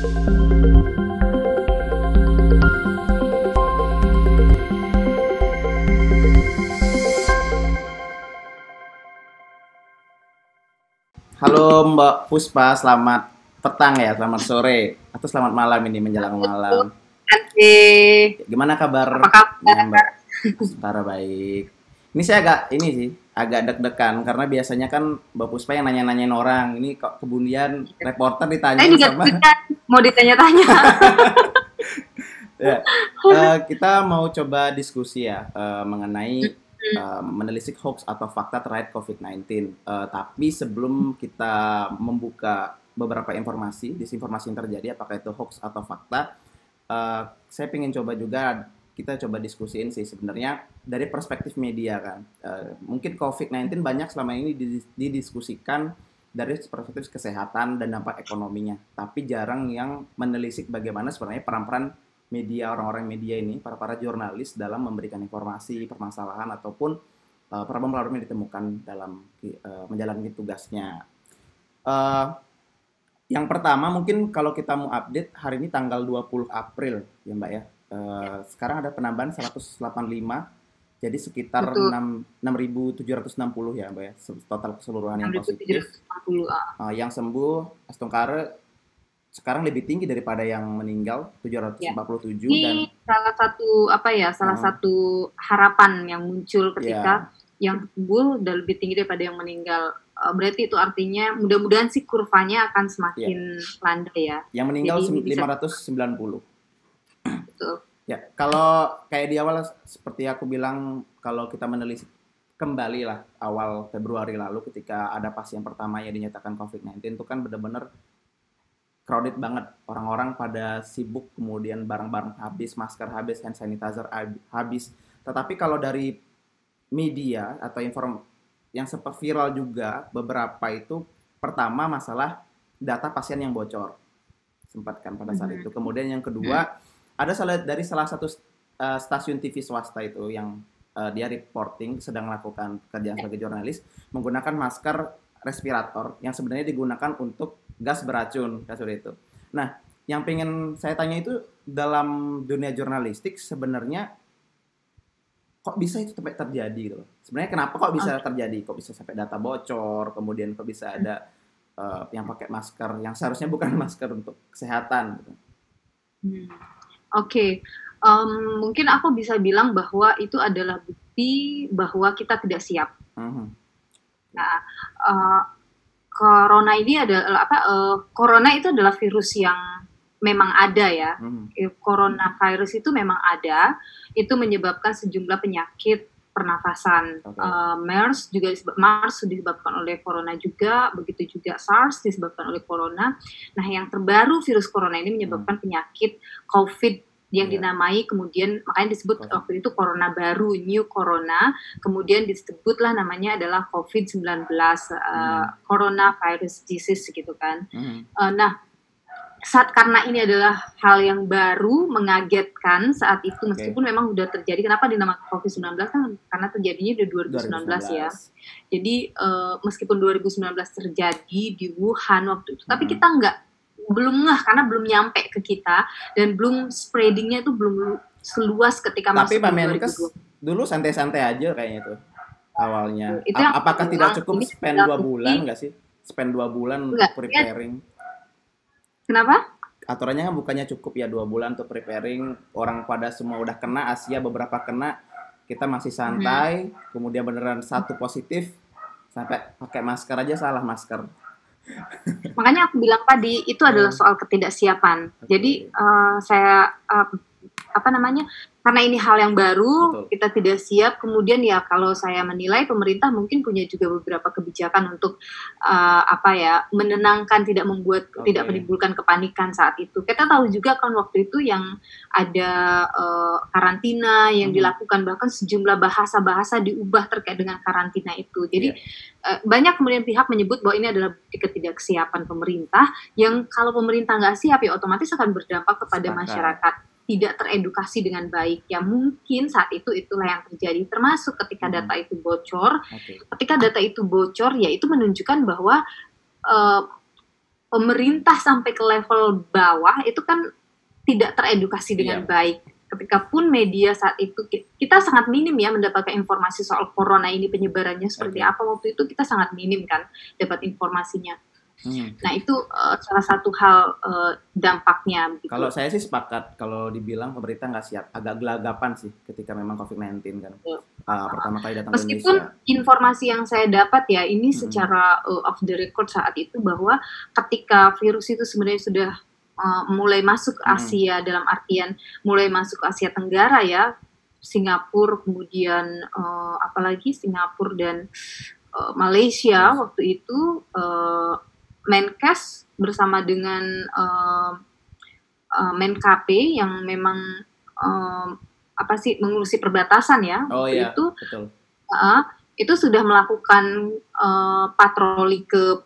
Halo Mbak Puspa, selamat petang ya, selamat sore, atau selamat malam ini menjelang malam. Oke, Gimana apa kabarnya Mbak? kabar? Sementara baik. Ini saya agak deg-degan karena biasanya kan Mbak Puspa yang nanya-nanyain orang. Ini kok kemudian reporter Saya ditanyain juga sama deg-degan, mau ditanya-tanya. ya. Kita mau coba diskusi ya mengenai menelisik hoax atau fakta terkait COVID-19. Tapi sebelum kita membuka beberapa informasi, disinformasi yang terjadi, apakah itu hoax atau fakta, saya ingin coba juga kita coba diskusiin sih sebenarnya dari perspektif media kan. Mungkin COVID-19 banyak selama ini didiskusikan dari perspektif kesehatan dan dampak ekonominya, tapi jarang yang menelisik bagaimana sebenarnya peran-peran media, orang-orang media ini, para jurnalis dalam memberikan informasi, permasalahan ataupun problem-problem yang ditemukan dalam menjalani tugasnya. Eh, yang pertama mungkin kalau kita mau update hari ini tanggal 20 April ya Mbak ya. Sekarang ada penambahan 185, jadi sekitar Betul, 6.760 ya Mbak ya, total keseluruhan yang positif. 6.760. Yang sembuh Astungkare sekarang lebih tinggi daripada yang meninggal, Ya. 747, dan Ini salah satu harapan yang muncul ya, ketika yang sembuh udah lebih tinggi daripada yang meninggal. Berarti itu artinya mudah-mudahan sih kurvanya akan ya, semakin landai ya. yang meninggal Jadi ini bisa 590. betul. Ya, kalau kayak di awal seperti aku bilang, kalau kita menelisik kembali lah awal Februari lalu ketika ada pasien pertama yang dinyatakan COVID-19 itu kan benar-benar crowded banget, orang-orang pada sibuk, kemudian barang-barang habis, masker habis, hand sanitizer habis. Tetapi kalau dari media atau yang sempat viral juga beberapa itu, pertama masalah data pasien yang bocor sempat kan pada saat itu. Kemudian yang kedua ada dari salah satu stasiun TV swasta itu yang dia reporting sedang melakukan pekerjaan sebagai jurnalis menggunakan masker respirator yang sebenarnya digunakan untuk gas beracun itu. Nah, yang pengen saya tanya itu dalam dunia jurnalistik sebenarnya kok bisa itu sampai terjadi gitu loh. Sebenarnya kenapa kok bisa terjadi? Kok bisa sampai data bocor, kemudian kok bisa ada yang pakai masker yang seharusnya bukan masker untuk kesehatan gitu. Oke, mungkin aku bisa bilang bahwa itu adalah bukti bahwa kita tidak siap. Nah, corona ini adalah corona itu adalah virus yang memang ada ya. Coronavirus itu memang ada, itu menyebabkan sejumlah penyakit pernafasan. MERS disebabkan oleh corona juga, begitu juga SARS disebabkan oleh corona. Nah, yang terbaru virus corona ini menyebabkan penyakit COVID yang dinamai, kemudian makanya disebut waktu itu corona baru, new corona, kemudian disebutlah namanya adalah COVID-19, coronavirus disease gitu kan. Nah, karena ini adalah hal yang baru, mengagetkan saat itu, meskipun memang sudah terjadi. Kenapa dinamakan COVID-19 kan? Karena terjadinya di 2019 ya. Jadi meskipun 2019 terjadi di Wuhan waktu itu, tapi kita belum ngeh karena belum nyampe ke kita dan belum spreadingnya itu belum seluas ketika tapi masuk Pak Menkes dulu santai-santai aja kayaknya itu awalnya. Apakah tidak cukup spend 2 bulan nggak sih? Spend 2 bulan untuk preparing? Kenapa? Aturannya kan bukannya cukup ya 2 bulan untuk preparing, orang pada semua udah kena, Asia beberapa kena, kita masih santai, kemudian beneran satu positif, sampai pakai masker aja salah masker. Makanya aku bilang tadi itu adalah soal ketidaksiapan. Jadi saya karena ini hal yang baru, kita tidak siap. Kemudian ya kalau saya menilai pemerintah mungkin punya juga beberapa kebijakan untuk menenangkan, tidak menimbulkan kepanikan saat itu. Kita tahu juga kan waktu itu yang ada karantina yang dilakukan, bahkan sejumlah bahasa-bahasa diubah terkait dengan karantina itu. Jadi banyak kemudian pihak menyebut bahwa ini adalah bukti ketidaksiapan pemerintah, yang kalau pemerintah nggak siap ya otomatis akan berdampak kepada masyarakat tidak teredukasi dengan baik. Ya mungkin saat itu itulah yang terjadi, termasuk ketika data itu bocor. Ketika data itu bocor, ya itu menunjukkan bahwa pemerintah sampai ke level bawah itu kan tidak teredukasi dengan baik. Ketika pun media saat itu kita sangat minim ya mendapatkan informasi soal corona ini, penyebarannya seperti apa. Waktu itu kita sangat minim kan dapat informasinya. Nah itu salah satu hal dampaknya. Gitu. Kalau saya sih sepakat kalau dibilang pemerintah nggak siap, agak gelagapan sih ketika memang COVID-19 kan. Pertama kali datang ke Indonesia. Meskipun informasi yang saya dapat ya ini secara off the record saat itu, bahwa ketika virus itu sebenarnya sudah mulai masuk ke Asia, dalam artian mulai masuk ke Asia Tenggara ya, Singapura, kemudian apalagi Singapura dan Malaysia waktu itu, Menkes bersama dengan Menkp yang memang mengurusi perbatasan ya, itu sudah melakukan patroli ke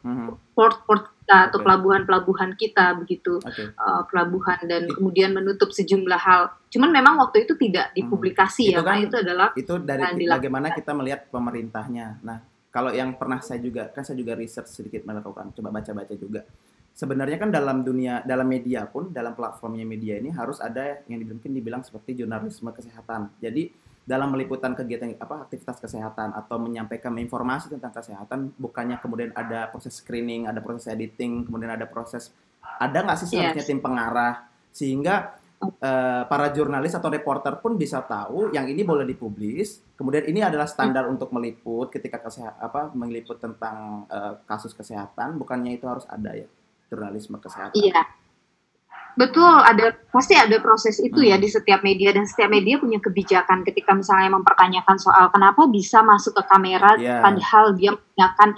port atau pelabuhan-pelabuhan kita begitu, pelabuhan, dan kemudian menutup sejumlah hal. Cuman memang waktu itu tidak dipublikasi ya, kan, itu adalah dari bagaimana kita melihat pemerintahnya. Nah, kalau yang pernah saya juga research sedikit melakukan, coba baca-baca juga. Sebenarnya kan dalam media pun, dalam platformnya media ini harus ada yang mungkin dibilang seperti jurnalisme kesehatan. Jadi dalam meliputan kegiatan aktivitas kesehatan atau menyampaikan informasi tentang kesehatan, bukannya kemudian ada proses screening, ada proses editing, kemudian ada nggak sih seharusnya tim pengarah, sehingga para jurnalis atau reporter pun bisa tahu yang ini boleh dipublis, kemudian ini adalah standar untuk meliput ketika meliput tentang kasus kesehatan, bukannya itu harus ada ya jurnalisme kesehatan. Iya. Betul, pasti ada proses itu ya di setiap media, dan setiap media punya kebijakan ketika misalnya mempertanyakan soal kenapa bisa masuk ke kamera padahal dia menggunakan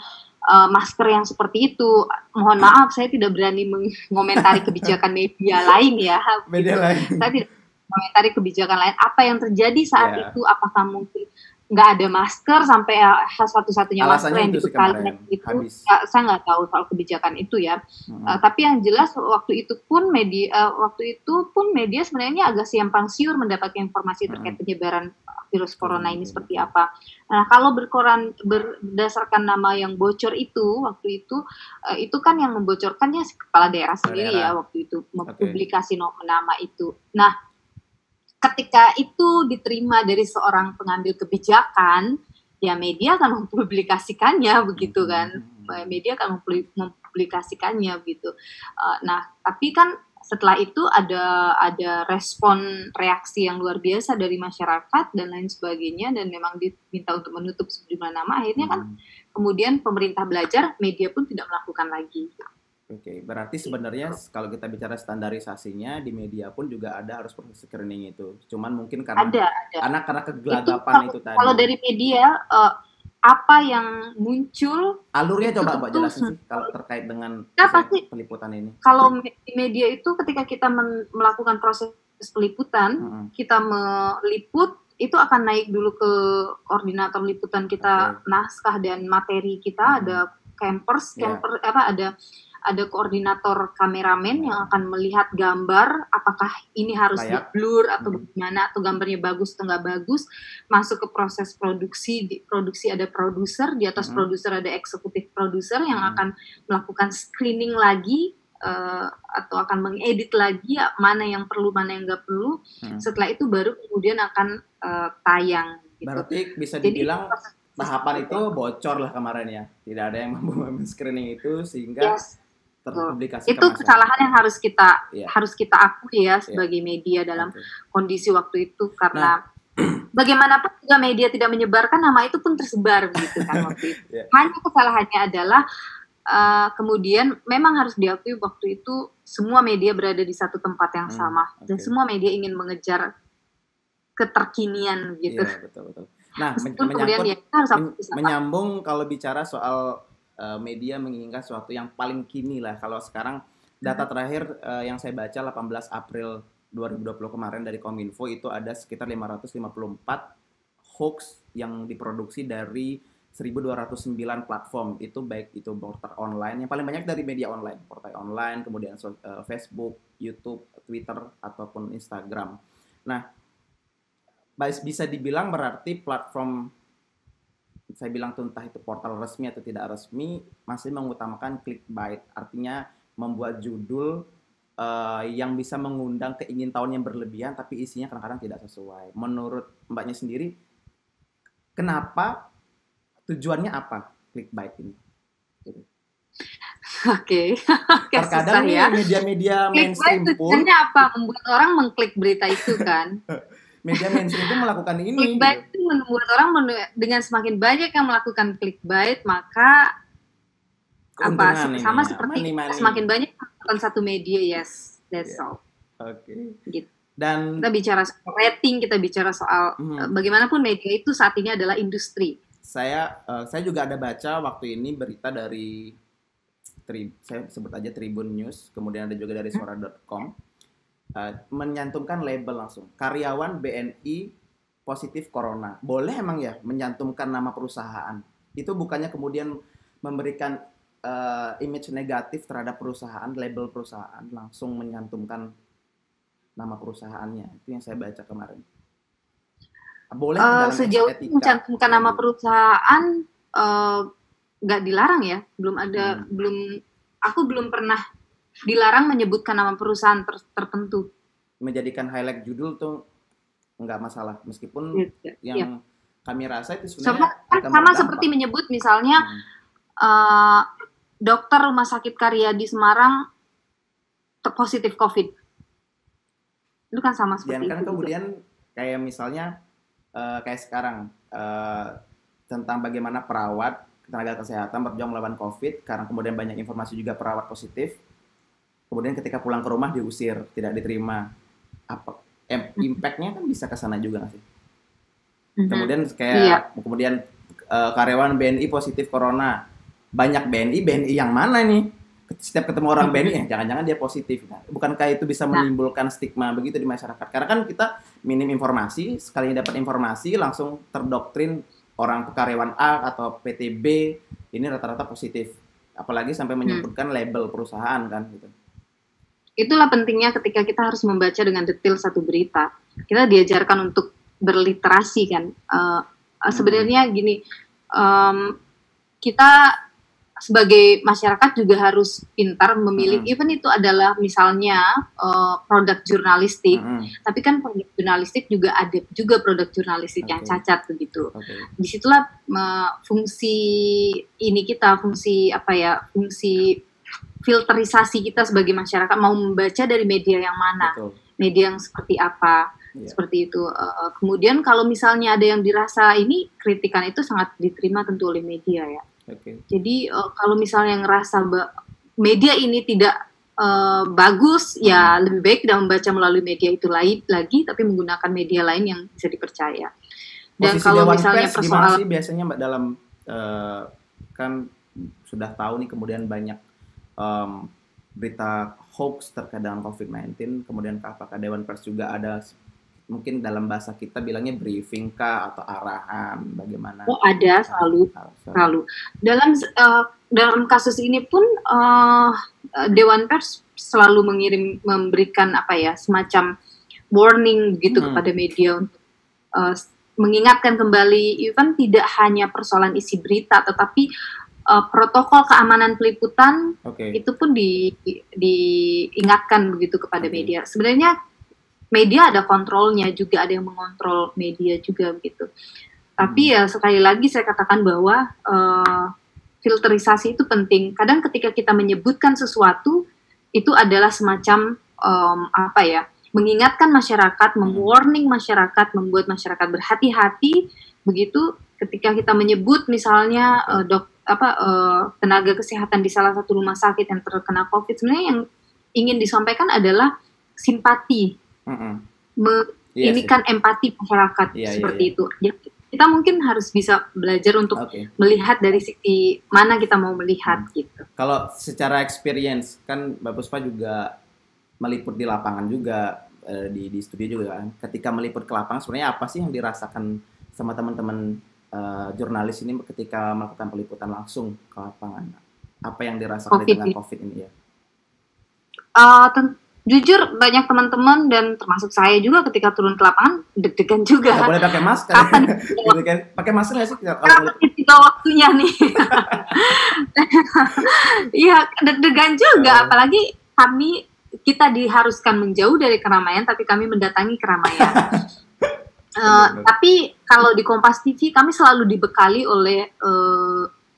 masker yang seperti itu. Mohon maaf, saya tidak berani mengomentari kebijakan media lain ya. Lain. Saya tidak mengomentari kebijakan lain. Apa yang terjadi saat itu? Apakah mungkin nggak ada masker sampai satu-satunya masker yang dibekali itu, saya nggak tahu soal kebijakan itu ya. Tapi yang jelas waktu itu pun media sebenarnya agak simpang siur mendapatkan informasi terkait penyebaran virus corona ini seperti apa. Nah, kalau berdasarkan nama yang bocor itu waktu itu kan yang membocorkannya kepala daerah sendiri ya waktu itu, mempublikasi nama itu. Nah, ketika itu diterima dari seorang pengambil kebijakan, ya media akan mempublikasikannya begitu kan, media akan mempublikasikannya begitu. Nah, tapi kan setelah itu ada respon reaksi yang luar biasa dari masyarakat dan lain sebagainya, dan memang diminta untuk menutup sejumlah nama. Akhirnya kan kemudian pemerintah belajar, media pun tidak melakukan lagi. Oke, berarti sebenarnya kalau kita bicara standarisasinya di media pun juga harus proses screening itu. Cuman mungkin karena karena kegelagapan itu tadi. Kalau dari media apa yang muncul? Alurnya coba Mbak jelasin sih kalau terkait dengan peliputan ini. Kalau di media itu ketika kita melakukan proses peliputan, kita meliput, itu akan naik dulu ke koordinator liputan kita, naskah dan materi kita, ada ada koordinator kameramen yang akan melihat gambar, apakah ini harus di-blur atau bagaimana, atau gambarnya bagus atau nggak bagus, masuk ke proses produksi. Di produksi ada produser, di atas produser ada eksekutif produser yang akan melakukan screening lagi, atau akan mengedit lagi mana yang perlu, mana yang nggak perlu. Setelah itu baru kemudian akan tayang. Gitu. Berarti bisa dibilang tahapan itu bocor lah kemarin ya, tidak ada yang mampu screening itu sehingga terpublikasi. Itu kesalahan yang harus kita akui ya sebagai media dalam kondisi waktu itu, karena bagaimanapun juga media tidak menyebarkan, nama itu pun tersebar begitu kan waktu itu. Hanya kesalahannya adalah kemudian memang harus diakui waktu itu semua media berada di satu tempat yang sama, dan semua media ingin mengejar keterkinian gitu. Betul. Nah, menyambung kalau bicara soal media menginginkan sesuatu yang paling kini lah. Kalau sekarang data terakhir yang saya baca 18 April 2020 kemarin dari Kominfo itu ada sekitar 554 hoax yang diproduksi dari 1.209 platform. Itu baik itu portal online, yang paling banyak dari media online, portal online, kemudian Facebook, YouTube, Twitter ataupun Instagram. Nah, bisa dibilang berarti platform, saya bilang tuh entah itu portal resmi atau tidak resmi, masih mengutamakan clickbait. Artinya membuat judul yang bisa mengundang keingintahuan yang berlebihan, tapi isinya kadang-kadang tidak sesuai. Menurut Mbaknya sendiri, kenapa, tujuannya apa clickbait ini? Gitu. Oke, Terkadang nih ya. Media-media mainstream pun tujuannya apa? Membuat orang mengklik berita itu kan. Media mainstream pun melakukan ini. Clickbait itu membuat orang dengan semakin banyak yang melakukan clickbait, maka sama seperti semakin banyak melakukan satu media, yes, that's all. Oke. Gitu. Dan kita bicara soal rating, kita bicara soal bagaimanapun media itu saat ini adalah industri. Saya juga ada baca waktu ini berita dari saya sebut aja Tribun News, kemudian ada juga dari suara.com, menyantumkan label langsung, karyawan BNI positif corona. Boleh emang ya menyantumkan nama perusahaan? Itu bukannya kemudian memberikan image negatif terhadap perusahaan, label perusahaan, langsung menyantumkan nama perusahaannya. Itu yang saya baca kemarin. Boleh sejauh itu mencantumkan nama perusahaan nggak dilarang ya, aku belum pernah dilarang menyebutkan nama perusahaan tertentu. Menjadikan highlight judul tuh nggak masalah, meskipun yang kami rasa itu sebenarnya sama seperti menyebut misalnya dokter Rumah Sakit Karya di Semarang positif COVID, itu kan sama seperti itu. Dan kan kemudian kayak misalnya kayak sekarang tentang bagaimana perawat, tenaga kesehatan berjuang melawan COVID, karena kemudian banyak informasi juga perawat positif, kemudian ketika pulang ke rumah diusir, tidak diterima. Impact-nya kan bisa ke sana juga nggak sih? Kemudian kayak kemudian karyawan BNI positif corona, banyak BNI yang mana nih? Setiap ketemu orang BNI jangan-jangan dia positif. Nah, bukankah itu bisa menimbulkan stigma begitu di masyarakat? Karena kan kita minim informasi, sekali dapat informasi langsung terdoktrin orang karyawan A atau PTB ini rata-rata positif, apalagi sampai menyebutkan label perusahaan kan gitu. Itulah pentingnya ketika kita harus membaca dengan detail satu berita. Kita diajarkan untuk berliterasi kan. Sebenarnya gini, kita sebagai masyarakat juga harus pintar memilih, even itu adalah misalnya produk jurnalistik, tapi kan produk jurnalistik juga ada juga produk jurnalistik yang cacat begitu. Disitulah fungsi filterisasi kita sebagai masyarakat, mau membaca dari media yang mana, media yang seperti apa, seperti itu. Kemudian kalau misalnya ada yang dirasa ini kritikan itu sangat diterima tentu oleh media ya. Jadi kalau misalnya ngerasa media ini tidak bagus, ya lebih baik tidak membaca melalui media itu lagi, tapi menggunakan media lain yang bisa dipercaya. Dan posisi kalau misalnya persoalan sih biasanya Mbak dalam kan sudah tahu nih kemudian banyak berita hoax terkait dengan COVID-19, kemudian apakah Dewan Pers juga ada mungkin dalam bahasa kita bilangnya briefing kah atau arahan bagaimana? Oh ada, selalu. Dalam kasus ini pun Dewan Pers selalu memberikan semacam warning gitu kepada media untuk mengingatkan kembali, even tidak hanya persoalan isi berita, tetapi protokol keamanan peliputan itu pun diingatkan begitu kepada media. Sebenarnya media ada kontrolnya juga, ada yang mengontrol media juga begitu. Tapi ya sekali lagi saya katakan bahwa filterisasi itu penting. Kadang ketika kita menyebutkan sesuatu itu adalah semacam mengingatkan masyarakat, mewarning masyarakat, membuat masyarakat berhati-hati begitu ketika kita menyebut misalnya tenaga kesehatan di salah satu rumah sakit yang terkena COVID. Sebenarnya yang ingin disampaikan adalah simpati. Ini kan empati masyarakat seperti itu. Ya, kita mungkin harus bisa belajar untuk melihat dari sisi mana kita mau melihat gitu. Kalau secara experience kan Mbak Puspa juga meliput di lapangan juga, di studio juga kan. Ketika meliput ke lapangan sebenarnya apa sih yang dirasakan sama teman-teman jurnalis ini ketika melakukan peliputan langsung ke lapangan? Apa yang dirasakan dengan COVID ini ya? Jujur banyak teman-teman dan termasuk saya juga ketika turun ke lapangan deg-degan juga. Nggak boleh pakai masker. Kapan gitu kan? Pakai masker nggak sih? Kapan tiba waktunya nih? Iya, deg-degan juga. Apalagi kita diharuskan menjauh dari keramaian, tapi kami mendatangi keramaian. Tapi kalau di Kompas TV kami selalu dibekali oleh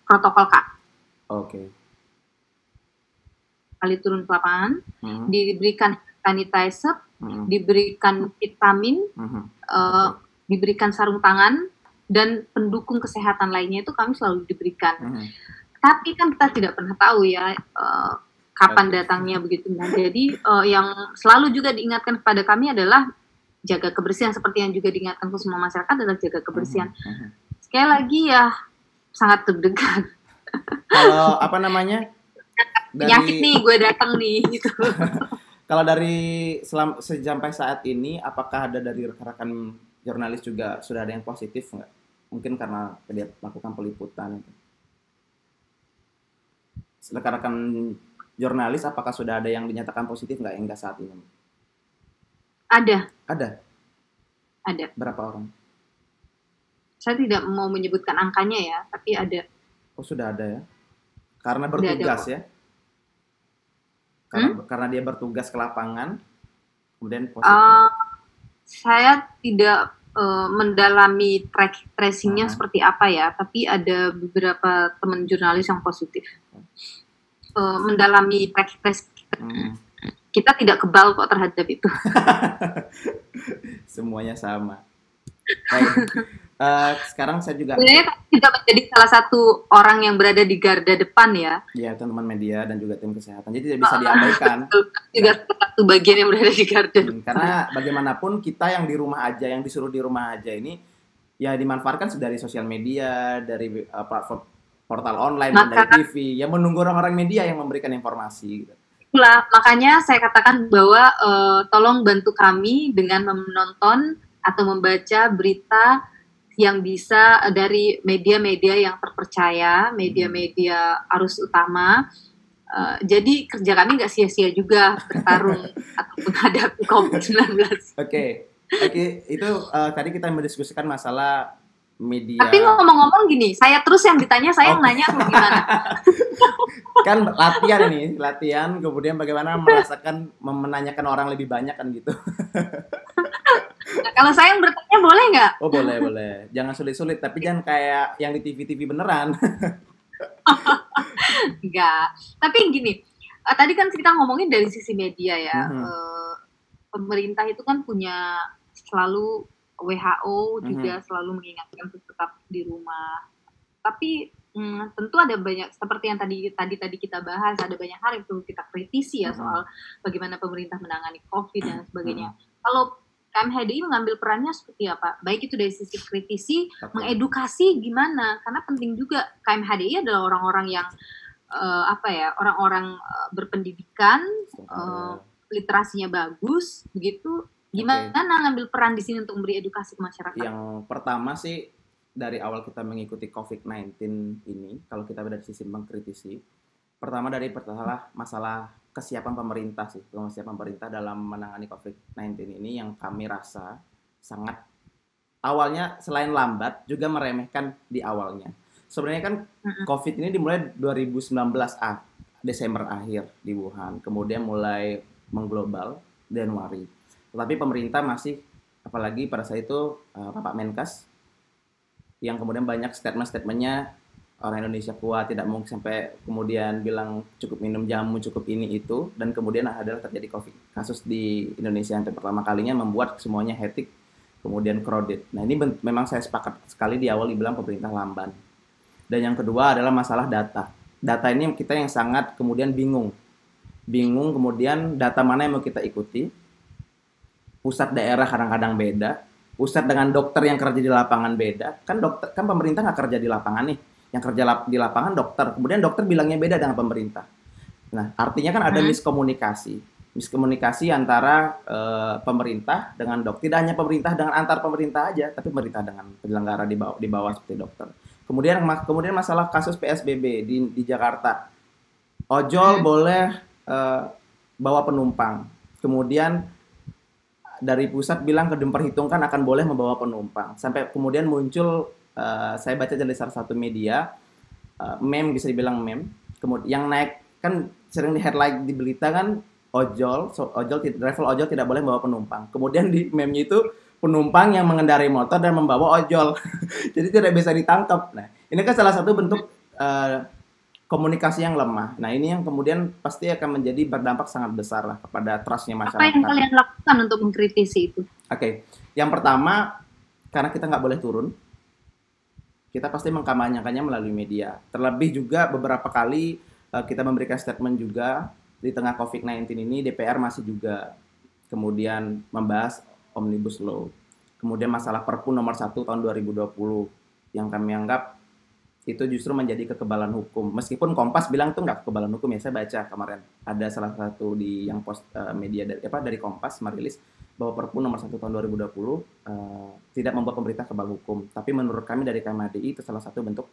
protokol Kak. Oke. Kali turun ke lapangan, diberikan sanitizer, diberikan vitamin, diberikan sarung tangan, dan pendukung kesehatan lainnya itu kami selalu diberikan. Tapi kan kita tidak pernah tahu ya kapan datangnya begitu. Nah, jadi yang selalu juga diingatkan kepada kami adalah jaga kebersihan, seperti yang juga diingatkan ke semua masyarakat adalah jaga kebersihan. Sekali lagi ya sangat deg-degan. Kalau apa namanya? Penyakit nih, gue datang nih gitu. Kalau dari sampai saat ini, apakah ada dari rekan-rekan jurnalis juga sudah ada yang positif nggak? Mungkin karena dia melakukan peliputan. Rekan-rekan jurnalis, apakah sudah ada yang dinyatakan positif nggak hingga saat ini? Ada. Ada. Berapa orang? Saya tidak mau menyebutkan angkanya ya, tapi ada. Oh, sudah ada ya? Karena bertugas ya? Karena dia bertugas ke lapangan, kemudian positif. Saya tidak mendalami tracingnya seperti apa ya, tapi ada beberapa teman jurnalis yang positif. Mendalami tracing. Kita tidak kebal kok terhadap itu. Semuanya sama. Baik. Sekarang saya juga tidak menjadi salah satu orang yang berada di garda depan ya. Ya, teman-teman media dan juga tim kesehatan. Jadi tidak bisa diabaikan. Juga satu bagian yang berada di garda depan. Karena bagaimanapun kita yang di rumah aja, yang disuruh di rumah aja ini ya dimanfaatkan dari sosial media, dari platform portal online, dari TV, yang menunggu orang-orang media yang memberikan informasi. Gitu. Itulah, makanya saya katakan bahwa tolong bantu kami dengan menonton atau membaca berita yang bisa dari media-media yang terpercaya, media-media arus utama. Jadi kerja kami nggak sia-sia juga bertarung atau menghadapi COVID-19. Oke, itu tadi kita mendiskusikan masalah media. Tapi ngomong-ngomong gini, saya terus yang ditanya, saya yang nanya gimana? Kan latihan, kemudian bagaimana merasakan menanyakan orang lebih banyak kan gitu. Nah, kalau saya yang bertanya boleh nggak? Oh boleh. Jangan sulit-sulit, tapi jangan kayak yang di TV beneran. Enggak. Tapi gini, tadi kan kita ngomongin dari sisi media ya. Pemerintah itu kan punya selalu WHO juga selalu mengingatkan untuk tetap di rumah. Tapi tentu ada banyak, seperti yang tadi kita bahas, ada banyak hal yang perlu kita kritisi ya soal bagaimana pemerintah menangani COVID dan sebagainya. Kalau KMHDI mengambil perannya seperti apa? Baik itu dari sisi kritisi, mengedukasi gimana? Karena penting juga KMHDI adalah orang-orang yang orang-orang berpendidikan, literasinya bagus, begitu. Gimana ngambil peran di sini untuk memberi edukasi ke masyarakat? Yang pertama sih dari awal kita mengikuti COVID-19 ini, kalau kita dari sisi mengkritisi, pertama dari masalah kesiapan pemerintah sih, kesiapan pemerintah dalam menangani COVID-19 ini yang kami rasa sangat awalnya selain lambat juga meremehkan di awalnya. Sebenarnya kan COVID ini dimulai 2019 Desember akhir di Wuhan, kemudian mulai mengglobal Januari. Tetapi pemerintah masih, apalagi pada saat itu Bapak Menkes yang kemudian banyak statement-statementnya orang Indonesia kuat, tidak mungkin sampai kemudian bilang cukup minum jamu, cukup ini itu, dan kemudian adalah terjadi COVID kasus di Indonesia yang pertama kalinya membuat semuanya hectic, kemudian crowded. Nah ini memang saya sepakat sekali di awal dibilang pemerintah lamban. Dan yang kedua adalah masalah data. Data ini kita yang sangat kemudian bingung kemudian data mana yang mau kita ikuti. Pusat daerah kadang-kadang beda, pusat dengan dokter yang kerja di lapangan beda. Kan pemerintah nggak kerja di lapangan nih. Yang kerja di lapangan dokter, kemudian dokter bilangnya beda dengan pemerintah. Nah, artinya kan ada miskomunikasi antara pemerintah dengan dokter. Tidak hanya pemerintah dengan antar pemerintah aja, tapi pemerintah dengan penyelenggara di bawah seperti dokter. Kemudian masalah kasus PSBB di Jakarta. Ojol boleh bawa penumpang. Kemudian dari pusat bilang diperhitungkan akan boleh membawa penumpang. Sampai kemudian muncul, saya baca dari salah satu media, meme, bisa dibilang meme. Kemudian yang naik kan sering di headline di berita kan travel ojol tidak boleh membawa penumpang. Kemudian di meme-nya itu penumpang yang mengendarai motor dan membawa ojol. Jadi tidak bisa ditangkap. Nah, ini kan salah satu bentuk komunikasi yang lemah. Nah, ini yang kemudian pasti akan menjadi berdampak sangat besar lah kepada trust-nya masyarakat. Apa yang kalian lakukan untuk mengkritisi itu? Oke. Yang pertama, karena kita nggak boleh turun, kita pasti mengkampanyekannya melalui media. Terlebih juga beberapa kali kita memberikan statement juga di tengah COVID-19 ini, DPR masih juga kemudian membahas Omnibus Law. Kemudian masalah Perpu nomor 1 tahun 2020 yang kami anggap itu justru menjadi kekebalan hukum. Meskipun Kompas bilang itu nggak kekebalan hukum ya, saya baca kemarin ada salah satu di yang post media dari Kompas merilis bahwa Perpu nomor 1 tahun 2020 tidak membuat pemerintah kebal hukum. Tapi menurut kami dari KMADI itu salah satu bentuk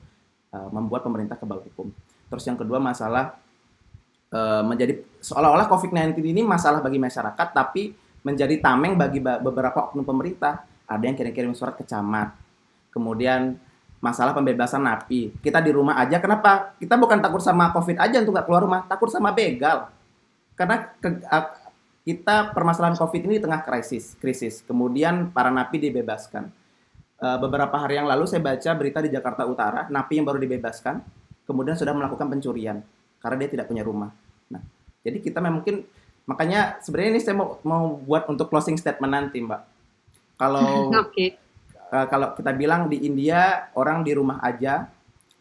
membuat pemerintah kebal hukum. Terus yang kedua masalah menjadi seolah-olah COVID-19 ini masalah bagi masyarakat, tapi menjadi tameng bagi beberapa oknum pemerintah. Ada yang kirim surat ke camat. Kemudian masalah pembebasan napi. Kita di rumah aja, kenapa? Kita bukan takut sama COVID aja untuk nggak keluar rumah, takut sama begal. Karena kita permasalahan COVID ini di tengah krisis. Kemudian para napi dibebaskan. Beberapa hari yang lalu saya baca berita di Jakarta Utara, napi yang baru dibebaskan, kemudian sudah melakukan pencurian karena dia tidak punya rumah. Nah, jadi kita mungkin, makanya sebenarnya ini saya mau buat untuk closing statement nanti, Mbak. Kalau kalau kita bilang di India orang di rumah aja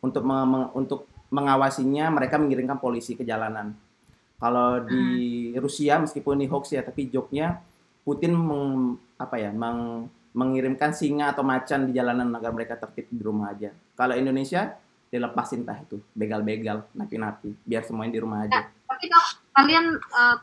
untuk mengawasinya, mereka mengirimkan polisi ke jalanan. Kalau di Rusia meskipun ini hoax ya, tapi joke-nya Putin mengirimkan singa atau macan di jalanan agar mereka tertib di rumah aja. Kalau Indonesia dilepasin itu begal-begal, napi-napi, biar semuanya di rumah aja. Nah, tapi kalian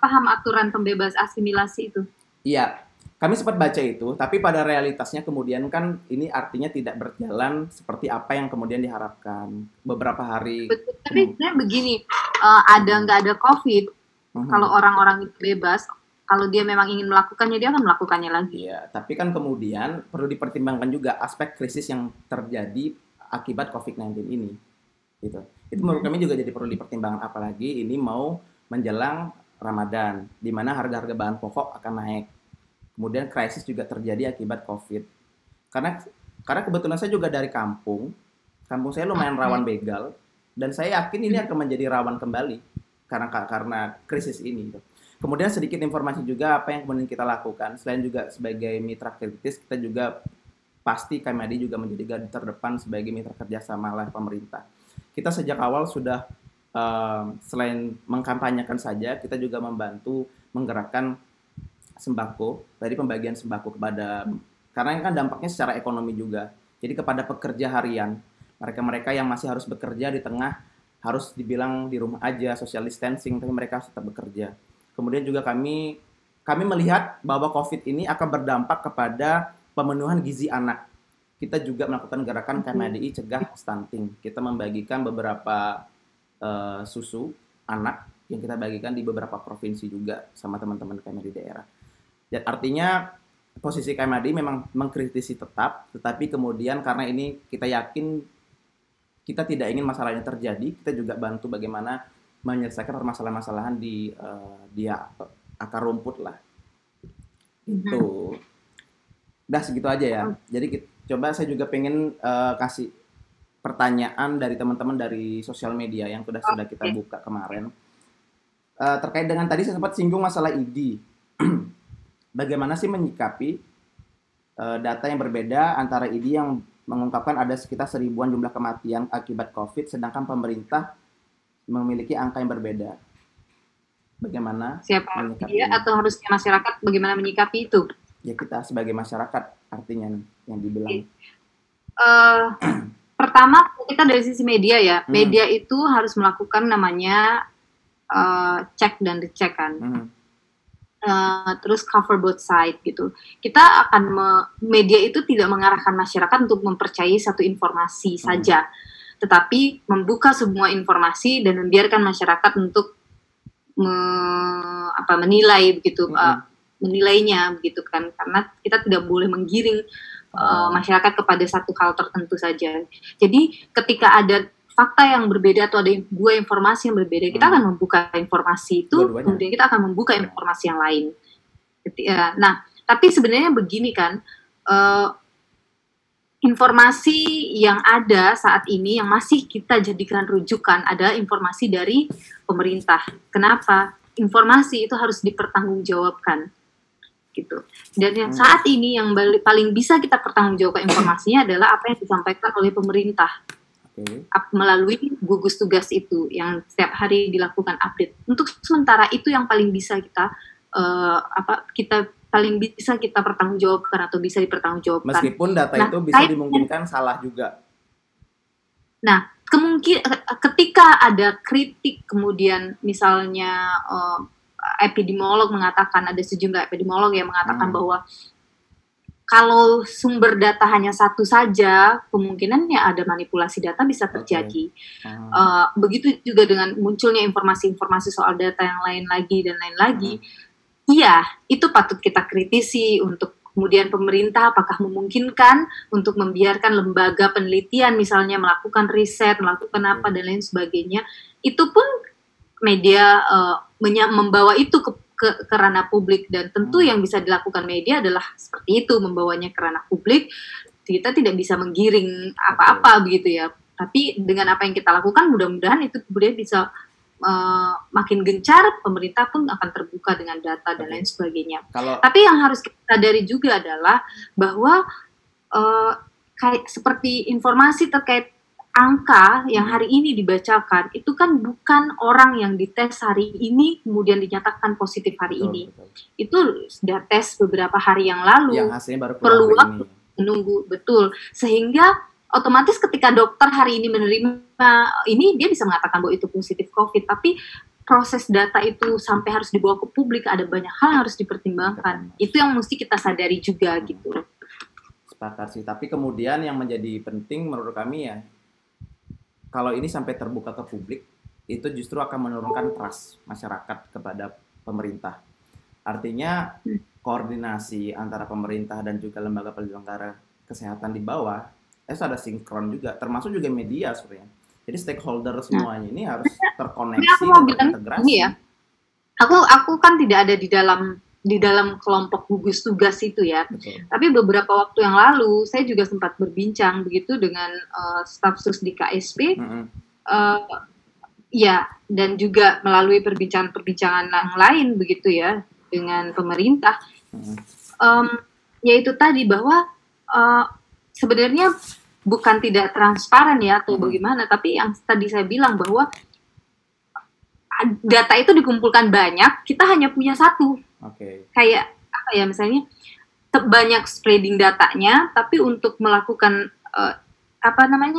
paham aturan pembebas asimilasi itu? Iya. Kami sempat baca itu, tapi pada realitasnya kemudian kan ini artinya tidak berjalan seperti apa yang kemudian diharapkan. Beberapa hari. Betul, tapi sebenarnya begini, nggak ada COVID, kalau orang-orang itu bebas, kalau dia memang ingin melakukannya, dia akan melakukannya lagi. Iya, tapi kan kemudian perlu dipertimbangkan juga aspek krisis yang terjadi akibat COVID-19 ini. Gitu. Itu menurut kami juga jadi perlu dipertimbangkan, apalagi ini mau menjelang Ramadan, di mana harga-harga bahan pokok akan naik. Kemudian krisis juga terjadi akibat COVID. Karena kebetulan saya juga dari kampung saya lumayan rawan begal, dan saya yakin ini akan menjadi rawan kembali karena krisis ini. Kemudian sedikit informasi juga apa yang kemudian kita lakukan, selain juga sebagai mitra kritis, kita juga pasti KMADI juga menjadi garda terdepan sebagai mitra kerjasama oleh pemerintah. Kita sejak awal sudah selain mengkampanyekan saja, kita juga membantu menggerakkan sembako, dari pembagian sembako karena ini kan dampaknya secara ekonomi juga. Jadi kepada pekerja harian, mereka-mereka yang masih harus bekerja di tengah, harus dibilang di rumah aja, social distancing, tapi mereka tetap bekerja. Kemudian juga kami melihat bahwa COVID ini akan berdampak kepada pemenuhan gizi anak. Kita juga melakukan gerakan KMADI Cegah Stunting. Kita membagikan beberapa susu anak yang kita bagikan di beberapa provinsi juga sama teman-teman KMADI daerah. Artinya posisi KMADI memang mengkritisi tetapi kemudian karena ini kita yakin kita tidak ingin masalah ini terjadi, kita juga bantu bagaimana menyelesaikan permasalahan-masalahan di akar rumput lah. Itu. Udah segitu aja ya. Jadi coba saya juga pengen kasih pertanyaan dari teman-teman dari sosial media yang sudah kita buka kemarin. Terkait dengan tadi saya sempat singgung masalah ID. Bagaimana sih menyikapi data yang berbeda antara ID yang mengungkapkan ada sekitar 1000-an jumlah kematian akibat COVID, sedangkan pemerintah memiliki angka yang berbeda. Bagaimana? Siapa dia atau harusnya masyarakat bagaimana menyikapi itu? Ya kita sebagai masyarakat artinya yang dibilang. Pertama kita dari sisi media ya, media itu harus melakukan namanya cek dan dicek kan. Terus cover both side gitu. Kita akan media itu tidak mengarahkan masyarakat untuk mempercayai satu informasi saja, tetapi membuka semua informasi dan membiarkan masyarakat untuk menilai begitu, menilainya begitu kan, karena kita tidak boleh menggiring masyarakat kepada satu hal tertentu saja. Jadi ketika ada fakta yang berbeda atau ada dua informasi yang berbeda, kita akan membuka informasi itu, kemudian kita akan membuka informasi yang lain. Nah, tapi sebenarnya begini kan, informasi yang ada saat ini yang masih kita jadikan rujukan adalah informasi dari pemerintah. Kenapa? Informasi itu harus dipertanggungjawabkan, gitu. Dan yang saat ini yang paling bisa kita pertanggungjawabkan informasinya adalah apa yang disampaikan oleh pemerintah melalui gugus tugas itu yang setiap hari dilakukan update. Untuk sementara itu yang paling bisa kita paling bisa kita pertanggungjawabkan atau bisa dipertanggungjawabkan. Meskipun data itu bisa dimungkinkan salah juga. Nah, ketika ada kritik, kemudian misalnya epidemiolog mengatakan, ada sejumlah epidemiolog yang mengatakan bahwa kalau sumber data hanya satu saja, kemungkinannya ada manipulasi data bisa terjadi. Begitu juga dengan munculnya informasi-informasi soal data yang lain lagi dan lain lagi. Iya, itu patut kita kritisi untuk kemudian pemerintah apakah memungkinkan untuk membiarkan lembaga penelitian misalnya melakukan riset, melakukan apa dan lain sebagainya. Itu pun media membawa itu ke ranah publik, dan tentu yang bisa dilakukan media adalah seperti itu, membawanya ke ranah publik. Kita tidak bisa menggiring apa-apa begitu ya. Tapi dengan apa yang kita lakukan mudah-mudahan itu kemudian bisa makin gencar, pemerintah pun akan terbuka dengan data dan lain sebagainya. Tapi yang harus kita sadari juga adalah bahwa kayak seperti informasi terkait angka yang hari ini dibacakan, itu kan bukan orang yang dites hari ini kemudian dinyatakan positif hari ini. Itu sudah tes beberapa hari yang lalu, yang hasilnya baru perlu waktu menunggu, betul. Sehingga otomatis ketika dokter hari ini menerima ini, dia bisa mengatakan bahwa itu positif COVID, tapi proses data itu sampai harus dibawa ke publik, ada banyak hal yang harus dipertimbangkan. Itu yang mesti kita sadari juga gitu. Sepakat sih, tapi kemudian yang menjadi penting menurut kami ya, kalau ini sampai terbuka ke publik, itu justru akan menurunkan trust masyarakat kepada pemerintah. Artinya koordinasi antara pemerintah dan juga lembaga penyelenggara kesehatan di bawah ada sinkron juga, termasuk juga media sebenarnya. Jadi stakeholder semuanya ini harus terkoneksi dan terintegrasi. Ya. Aku kan tidak ada di dalam kelompok gugus tugas itu ya. Betul. Tapi beberapa waktu yang lalu saya juga sempat berbincang begitu dengan staf sus di KSP. Ya, dan juga melalui perbincangan yang lain begitu ya dengan pemerintah. Yaitu tadi bahwa sebenarnya bukan tidak transparan ya atau bagaimana, tapi yang tadi saya bilang bahwa data itu dikumpulkan banyak, kita hanya punya satu. Kayak apa ya, misalnya banyak spreading datanya, tapi untuk melakukan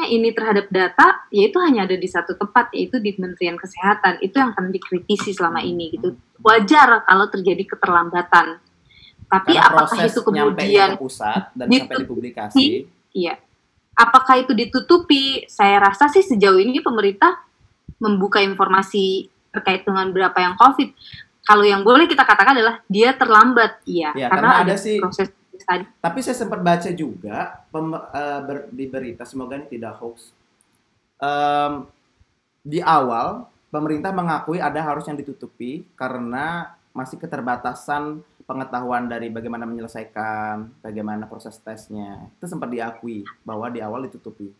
ini terhadap data, yaitu hanya ada di satu tempat, yaitu di Kementerian Kesehatan. Itu yang akan dikritisi selama ini gitu. Wajar kalau terjadi keterlambatan. Tapi karena apakah itu kemudian ke pusat dan sampai dipublikasi? Iya. Apakah itu ditutupi? Saya rasa sih sejauh ini pemerintah membuka informasi terkait dengan berapa yang COVID. Kalau yang boleh kita katakan adalah dia terlambat, iya. Ya, karena ada proses tadi. Tapi saya sempat baca juga di berita, semoga ini tidak hoax. Di awal pemerintah mengakui ada harus yang ditutupi karena masih keterbatasan pengetahuan dari bagaimana menyelesaikan, bagaimana proses tesnya. Itu sempat diakui bahwa di awal ditutupi.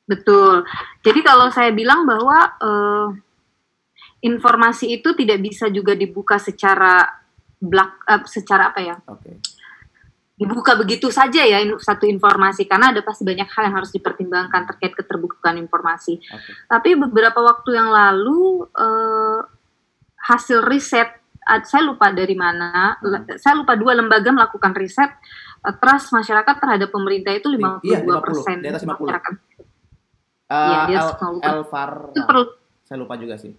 Betul. Jadi kalau saya bilang bahwa informasi itu tidak bisa juga dibuka secara dibuka begitu saja ya satu informasi, karena ada pasti banyak hal yang harus dipertimbangkan terkait keterbukaan informasi. Tapi beberapa waktu yang lalu hasil riset, saya lupa dari mana, saya lupa, 2 lembaga melakukan riset, trust masyarakat terhadap pemerintah itu 52%. Di atas 50. Elvar, saya lupa juga sih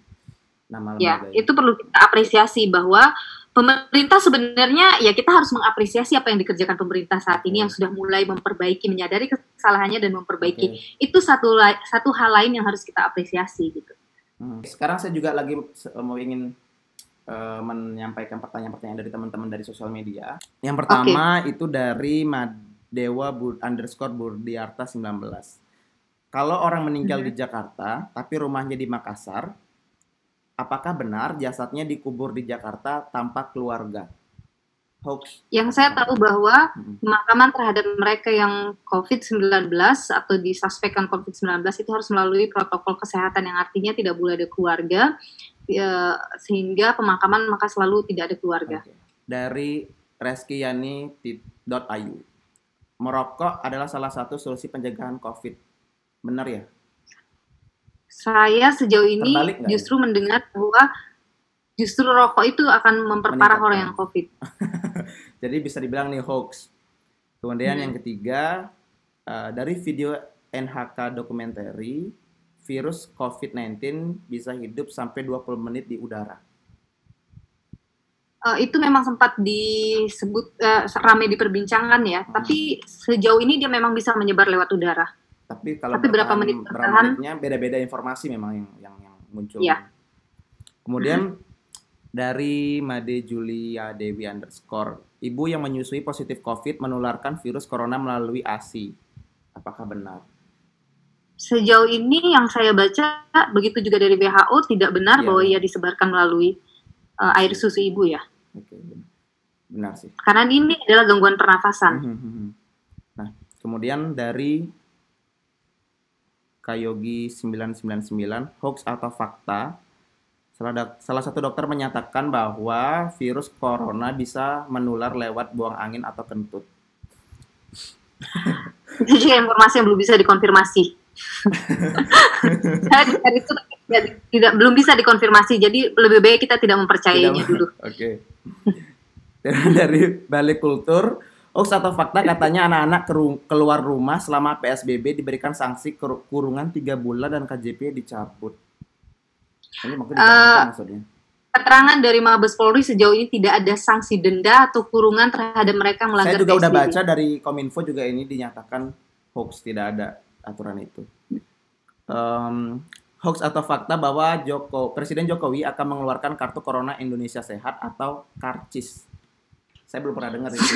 nama lembaga. Itu perlu kita apresiasi bahwa pemerintah sebenarnya, ya kita harus mengapresiasi apa yang dikerjakan pemerintah saat ini yang sudah mulai memperbaiki, menyadari kesalahannya dan memperbaiki. Itu satu hal lain yang harus kita apresiasi gitu. Sekarang saya juga lagi mau ingin menyampaikan pertanyaan-pertanyaan dari teman-teman dari sosial media. Yang pertama itu dari Madewa _ Burdiarta 19. Kalau orang meninggal di Jakarta tapi rumahnya di Makassar, apakah benar jasadnya dikubur di Jakarta tanpa keluarga? Hoax. Yang saya tahu bahwa pemakaman terhadap mereka yang COVID-19 atau disuspekkan COVID-19 itu harus melalui protokol kesehatan yang artinya tidak boleh ada keluarga, sehingga pemakaman maka selalu tidak ada keluarga. Dari reskiani.ayu, merokok adalah salah satu solusi pencegahan COVID. Benar ya? Saya sejauh ini justru mendengar bahwa justru rokok itu akan memperparah orang yang COVID. Jadi bisa dibilang nih hoax. Kemudian yang ketiga, dari video NHK documentary, virus COVID-19 bisa hidup sampai 20 menit di udara. Itu memang sempat disebut ramai diperbincangkan ya, tapi sejauh ini dia memang bisa menyebar lewat udara. Tapi kalau berapa menitnya beda-beda informasi memang yang muncul. Ya. Kemudian dari Made Julia Dewi _ ibu yang menyusui positif COVID menularkan virus corona melalui ASI. Apakah benar? Sejauh ini yang saya baca, begitu juga dari WHO, tidak benar bahwa ia disebarkan melalui air susu ibu ya. Oke, benar sih. Karena ini adalah gangguan pernafasan. Nah, kemudian dari Kayogi 999, hoax atau fakta? Salah satu dokter menyatakan bahwa virus corona bisa menular lewat buang angin atau kentut. Itu juga informasi yang belum bisa dikonfirmasi. Itu belum bisa dikonfirmasi, jadi lebih baik kita tidak mempercayainya dulu. Oke. Dari Balik Kultur, hoax atau fakta katanya anak-anak keluar rumah selama PSBB diberikan sanksi kurungan 3 bulan dan KJP dicabut. Ini maksudnya. Keterangan dari Mabes Polri sejauh ini tidak ada sanksi denda atau kurungan terhadap mereka melanggar PSBB. Saya juga udah baca dari Kominfo juga ini dinyatakan hoax, tidak ada aturan itu. Hoax atau fakta bahwa Presiden Jokowi akan mengeluarkan kartu Corona Indonesia Sehat atau Karcis. Saya belum pernah dengar itu.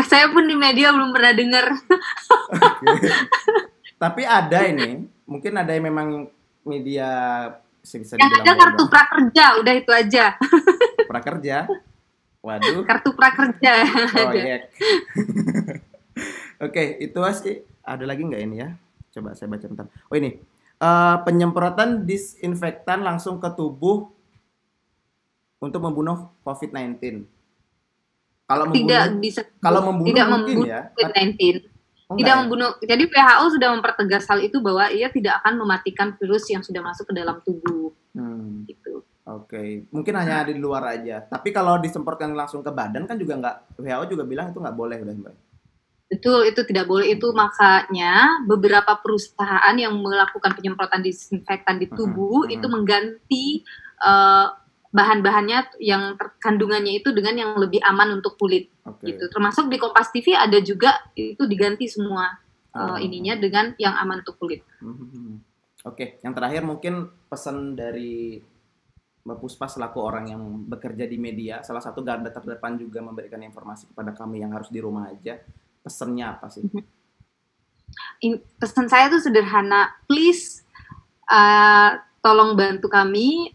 Saya pun di media belum pernah dengar. Tapi ada ini, mungkin ada yang memang media bisa yang ada kartu prakerja, udah itu aja. Prakerja? Waduh. Kartu prakerja. Proyek. Oke, itu sih. Ada lagi nggak ini ya? Coba saya baca bentar. Oh ini, penyemprotan disinfektan langsung ke tubuh untuk membunuh COVID-19. Kalau membunuh tidak mungkin ya. COVID-19. Tidak membunuh. Jadi WHO sudah mempertegas hal itu bahwa ia tidak akan mematikan virus yang sudah masuk ke dalam tubuh. Gitu. Oke. Mungkin hanya di luar aja. Tapi kalau disemprotkan langsung ke badan kan juga nggak. WHO juga bilang itu nggak boleh, udah Mbak. Betul, itu tidak boleh. Itu makanya beberapa perusahaan yang melakukan penyemprotan disinfektan di tubuh itu mengganti bahan-bahannya yang kandungannya itu dengan yang lebih aman untuk kulit. Gitu. Termasuk di Kompas TV ada juga itu diganti semua ininya dengan yang aman untuk kulit. Oke, yang terakhir mungkin pesan dari Mbak Puspa selaku orang yang bekerja di media, salah satu garda terdepan juga memberikan informasi kepada kami yang harus di rumah aja. Pesannya apa sih? Pesan saya tuh sederhana, please tolong bantu kami,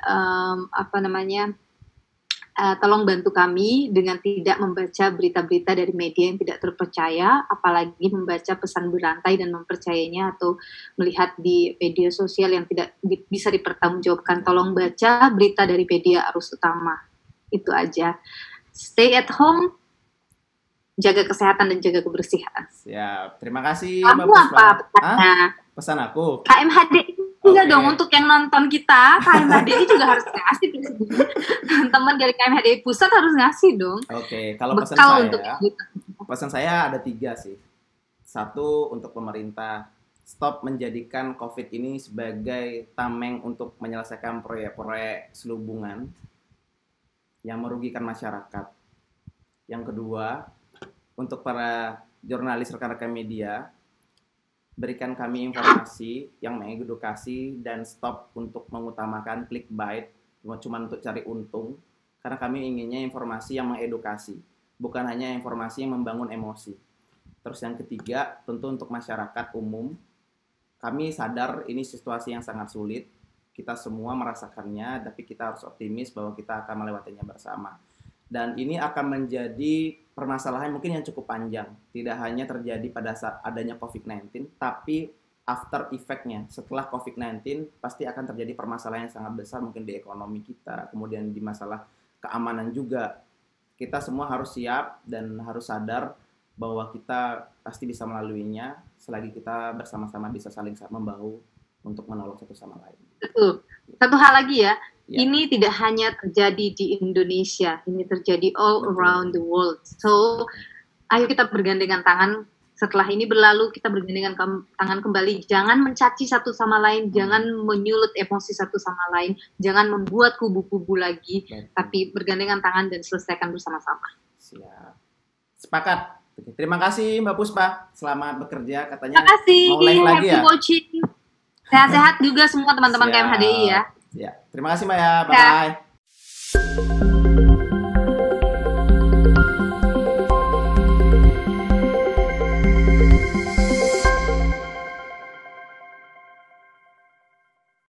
tolong bantu kami dengan tidak membaca berita-berita dari media yang tidak terpercaya, apalagi membaca pesan berantai dan mempercayainya atau melihat di media sosial yang tidak bisa dipertanggungjawabkan. Tolong baca berita dari media arus utama. Itu aja. Stay at home, jaga kesehatan dan jaga kebersihan. Siap. Terima kasih. Kamu apa pesannya? Pesan aku. KMHD juga dong untuk yang nonton kita. KMHDI juga harus ngasih. Teman-teman dari KMHDI pusat harus ngasih dong. Oke, kalau pesan saya ada 3 sih. 1 untuk pemerintah, stop menjadikan COVID ini sebagai tameng untuk menyelesaikan proyek-proyek selubungan yang merugikan masyarakat. Yang kedua, untuk para jurnalis rekan-rekan media, berikan kami informasi yang mengedukasi dan stop untuk mengutamakan clickbait cuma untuk cari untung, karena kami inginnya informasi yang mengedukasi, bukan hanya informasi yang membangun emosi. Terus yang ketiga, tentu untuk masyarakat umum, kami sadar ini situasi yang sangat sulit, kita semua merasakannya, tapi kita harus optimis bahwa kita akan melewatinya bersama. Dan ini akan menjadi permasalahan mungkin yang cukup panjang, tidak hanya terjadi pada saat adanya COVID-19, tapi after effect-nya, setelah COVID-19 pasti akan terjadi permasalahan yang sangat besar mungkin di ekonomi kita, kemudian di masalah keamanan juga. Kita semua harus siap dan harus sadar bahwa kita pasti bisa melaluinya selagi kita bersama-sama bisa saling membahu untuk menolong satu sama lain. Betul. Satu hal lagi ya, ini tidak hanya terjadi di Indonesia, ini terjadi all around the world. So, ayo kita bergandengan tangan. Setelah ini berlalu, kita bergandengan tangan kembali. Jangan mencaci satu sama lain, jangan menyulut emosi satu sama lain, jangan membuat kubu-kubu lagi, tapi bergandengan tangan dan selesaikan bersama-sama. Siap. Sepakat. Terima kasih Mbak Puspa, selamat bekerja. Katanya terima kasih, mau live lagi ya. Watching. Sehat-sehat juga semua teman-teman KMHDI ya. Ya. Terima kasih Mbak ya, bye-bye.